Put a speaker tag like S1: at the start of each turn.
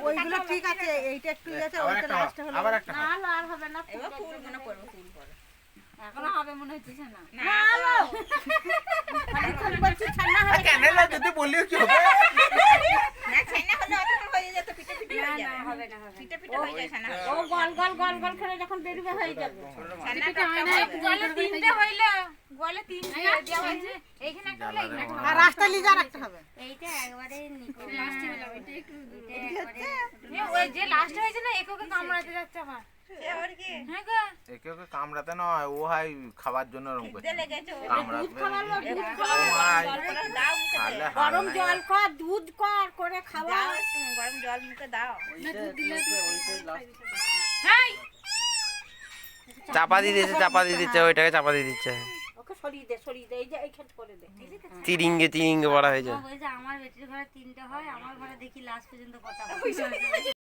S1: ওইগুলো ঠিক আছে, এইটা একটু আছে, ওইটা লাস্টে হলো
S2: আবার একটা
S1: না, আর হবে না,
S3: এবার ফুল মনে করবো ফুল পরে
S1: এখনো হবে মনে হচ্ছে না।
S3: না
S1: খালি বলছি ছানা হবে
S2: কেন না যদি বলিও কি হবে?
S3: না ছানা হলে অতক্ষণ হয়ে যেত পিঠে পিঠে হয়ে যাবে
S1: না, হবে না, হবে না।
S3: পিঠে পিঠে হয়ে যায় ছানা
S1: ও গল গল গল গল করে যখন বেরবে হয়ে যাবে।
S3: ছানা গলে তিনটে হইলো গলে তিনটে দেওয়া হয়েছে এইখানে একটা হলো এইখানে একটা
S1: আর রাস্তা লিজা রাখতে হবে।
S4: এইটা একবারে নিকো
S3: লাস্টে হলো এটা একটু
S4: একবারে
S3: ওই যে লাস্ট হয়েছে না এককে কামড়াতে যাচ্ছে আমার আর কি হ্যাঁ গো
S2: একে কামড়াতে নয়, ও হয় খাবার জন্য এরকম করছে।
S3: দিতে লেগেছে
S1: দুধ খাওয়ার লোক, দুধ
S2: ও
S1: খাওয়ার লোক।
S2: ভাই,
S3: দাও মুখে
S2: তাহলে
S1: গরম
S2: হাল
S1: জল
S2: নাই।
S1: খা, দুধ কর করে খাওয়া।
S3: দাও একটু গরম জল মুখে দাও
S5: চাপা দিয়ে দিচ্ছে, চাপা দিয়ে দিচ্ছে, ওইটাকে চাপা দিয়ে দিচ্ছে।
S1: ওকে সরিয়ে দে, সরিয়ে দে, এই যে এইখানে করে দে।
S5: তিরিঙ্গে তিরিঙ্গে বলা হয়েছে।
S4: বলছে আমার বেটির ঘরে 3টে হয়, আমার ঘরে দেখি লাস্ট পর্যন্ত কথা হয়।